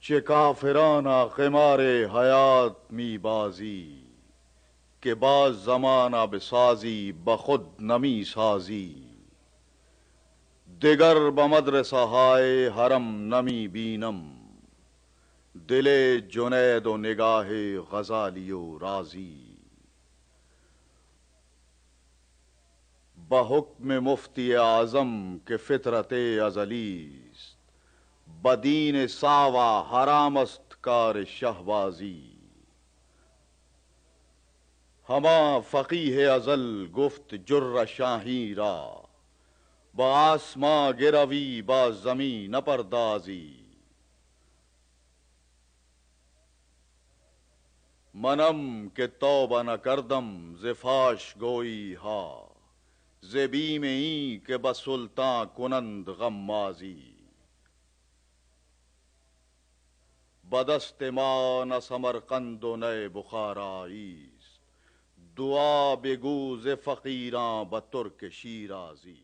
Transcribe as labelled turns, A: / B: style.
A: चे काफिराना ख़िमारे हयात मी बाजी के बाज जमाना बेसाजी बखुद नमी साजी दिगर बमदरसा हाय हरम नमी बीनम दिले जुनैद व निगाहे गजालियो राजी बहुक्म मुफ्ती आजम के फितरते अजलीस बदीन सावा हरामस्त कार शहबाजी हमा फकीह अजल गुफ्त जुर्र शाहीरा बासमां गिरवी बा जमी न परदाजी मनम के तौबा न करदम जिफाश गोई हा ज़ेबी में ई के बसुल्तां कुनंद गम्माजी बदस्त मा न समरकंदो नए बुखाराईस दुआ बेगूज फकीरां बतुर्क शीराजी।